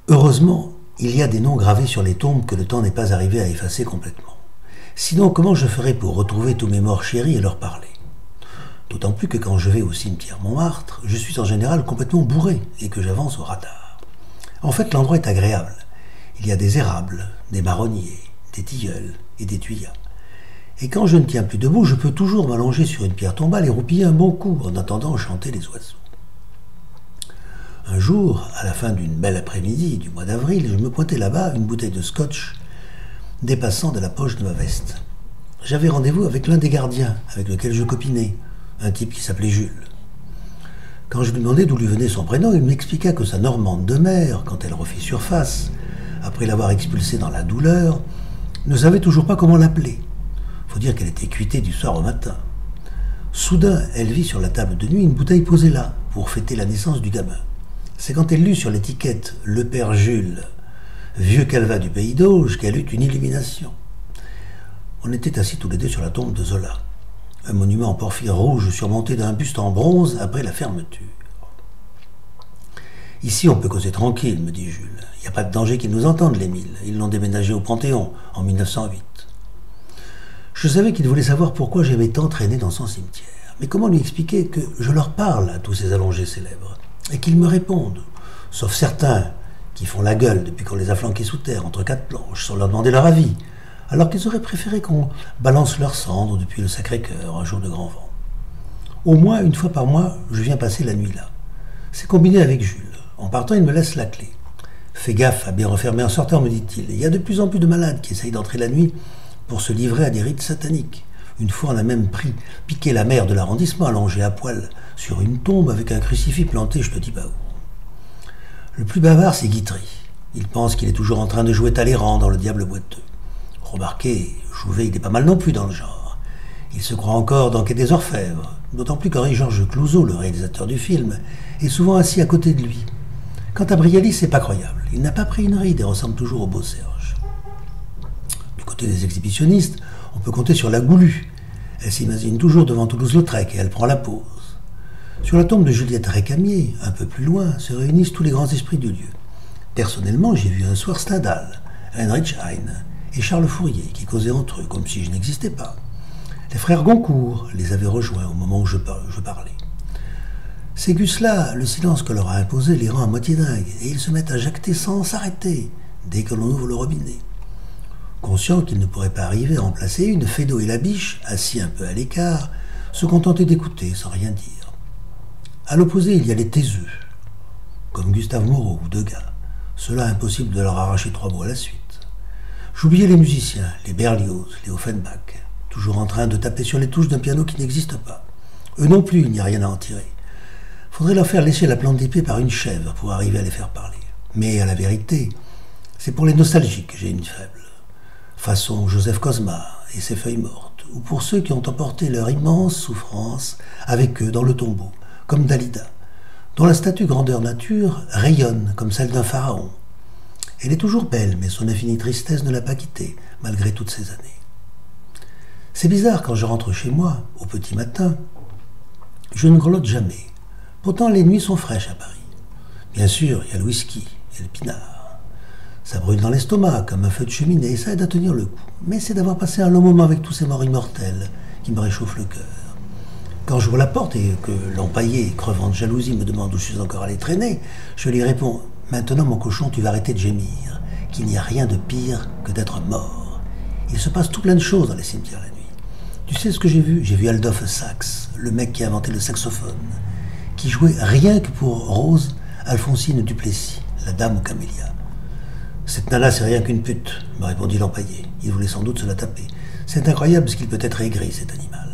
Heureusement, il y a des noms gravés sur les tombes que le temps n'est pas arrivé à effacer complètement. Sinon, comment je ferais pour retrouver tous mes morts chéris et leur parler? D'autant plus que quand je vais au cimetière Montmartre, je suis en général complètement bourré et que j'avance au radar. En fait, l'endroit est agréable. Il y a des érables, des marronniers, des tilleuls et des tuyas. Et quand je ne tiens plus debout, je peux toujours m'allonger sur une pierre tombale et roupiller un bon coup en attendant chanter les oiseaux. Un jour, à la fin d'une belle après-midi du mois d'avril, je me pointais là-bas, une bouteille de scotch dépassant de la poche de ma veste. J'avais rendez-vous avec l'un des gardiens avec lequel je copinais, un type qui s'appelait Jules. Quand je lui demandais d'où lui venait son prénom, il m'expliqua que sa Normande de mer, quand elle refit surface, après l'avoir expulsée dans la douleur, ne savait toujours pas comment l'appeler. Faut dire qu'elle était cuitée du soir au matin. Soudain, elle vit sur la table de nuit une bouteille posée là, pour fêter la naissance du gamin. C'est quand elle lut sur l'étiquette « Le Père Jules, vieux calvat du pays d'Auge » qu'elle eut une illumination. On était assis tous les deux sur la tombe de Zola, un monument en porphyre rouge surmonté d'un buste en bronze après la fermeture. « Ici, on peut causer tranquille, me dit Jules. Il n'y a pas de danger qu'ils nous entendent, les Mille. Ils l'ont déménagé au Panthéon en 1908. » Je savais qu'il voulait savoir pourquoi j'aimais tant traîner dans son cimetière. Mais comment lui expliquer que je leur parle à tous ces allongés célèbres et qu'ils me répondent, sauf certains qui font la gueule depuis qu'on les a flanqués sous terre entre quatre planches sans leur demander leur avis, alors qu'ils auraient préféré qu'on balance leurs cendres depuis le Sacré-Cœur un jour de grand vent. Au moins une fois par mois, je viens passer la nuit là. C'est combiné avec Jules. En partant, il me laisse la clé. Fais gaffe à bien refermer en sortant, me dit-il. Il y a de plus en plus de malades qui essayent d'entrer la nuit pour se livrer à des rites sataniques. Une fois, on a même piqué la mère de l'arrondissement allongée à poil sur une tombe avec un crucifix planté, je te dis pas où. Le plus bavard, c'est Guitry. Il pense qu'il est toujours en train de jouer Talleyrand dans Le Diable boiteux. Remarquez, Jouvet, il est pas mal non plus dans le genre. Il se croit encore dans Quai des Orfèvres, d'autant plus qu'Henri-Georges Clouzot, le réalisateur du film, est souvent assis à côté de lui. Quant à Brialy, c'est pas croyable. Il n'a pas pris une ride et ressemble toujours au beau Serge. Du côté des exhibitionnistes, on peut compter sur la Goulue. Elle s'imagine toujours devant Toulouse-Lautrec et elle prend la pause. Sur la tombe de Juliette Récamier, un peu plus loin, se réunissent tous les grands esprits du lieu. Personnellement, j'ai vu un soir Stendhal, Heinrich Heine et Charles Fourier qui causaient entre eux comme si je n'existais pas. Les frères Goncourt les avaient rejoints au moment où je parlais. Ces gus-là, le silence que leur a imposé les rend à moitié dingues et ils se mettent à jacter sans s'arrêter dès que l'on ouvre le robinet. Conscient qu'ils ne pourraient pas arriver à en placer une, Feydeau et Labiche, assis un peu à l'écart, se contentaient d'écouter sans rien dire. À l'opposé, il y a les taiseux, comme Gustave Moreau ou Degas. Cela impossible de leur arracher trois mots à la suite. J'oubliais les musiciens, les Berlioz, les Offenbach, toujours en train de taper sur les touches d'un piano qui n'existe pas. Eux non plus, il n'y a rien à en tirer. Faudrait leur faire lécher la plante d'épée par une chèvre pour arriver à les faire parler. Mais à la vérité, c'est pour les nostalgiques que j'ai une faible. Façon Joseph Cosma et ses feuilles mortes, ou pour ceux qui ont emporté leur immense souffrance avec eux dans le tombeau, comme Dalida, dont la statue grandeur nature rayonne comme celle d'un pharaon. Elle est toujours belle, mais son infinie tristesse ne l'a pas quittée, malgré toutes ces années. C'est bizarre, quand je rentre chez moi, au petit matin, je ne grelotte jamais. Pourtant, les nuits sont fraîches à Paris. Bien sûr, il y a le whisky et le pinard. Ça brûle dans l'estomac, comme un feu de cheminée, et ça aide à tenir le coup. Mais c'est d'avoir passé un long moment avec tous ces morts immortels qui me réchauffent le cœur. Quand j'ouvre la porte et que l'empaillé, crevant de jalousie, me demande où je suis encore allé traîner, je lui réponds « Maintenant, mon cochon, tu vas arrêter de gémir, qu'il n'y a rien de pire que d'être mort. Il se passe tout plein de choses dans les cimetières la nuit. Tu sais ce que j'ai vu? J'ai vu Adolphe Sax, le mec qui a inventé le saxophone, qui jouait rien que pour Rose Alphonsine Duplessis, la dame aux camélias. Cette nana, c'est rien qu'une pute, me répondit l'empaillé. Il voulait sans doute se la taper. C'est incroyable ce qu'il peut être aigri, cet animal.